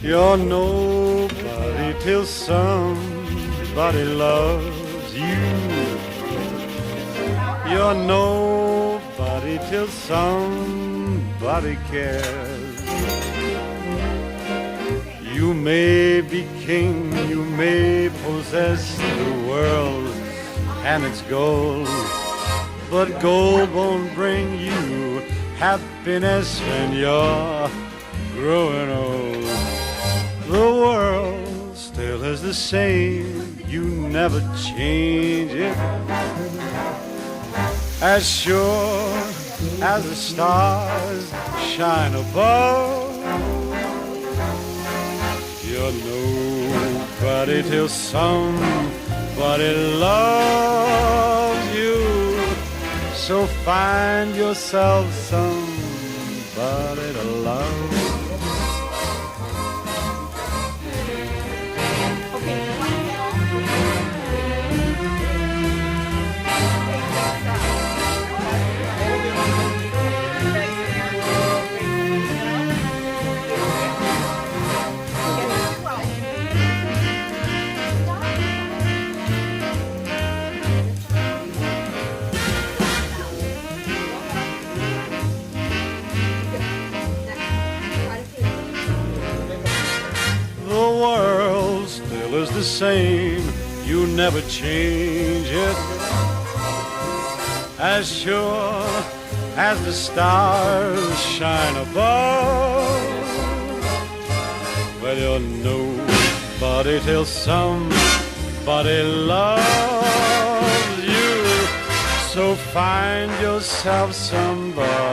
You're nobody till somebody loves you. You're nobody till somebody cares. You may be king, you may possess the world and its gold, but gold won't bring you happiness when you're growing old. The world still is the same, you never change it. As sure as the stars shine above, you're nobody till somebody loves you. So find yourself somebody to love. The world still is the same, you never change it. As sure as the stars shine above, well, you're nobody till somebody loves you. So find yourself somebody.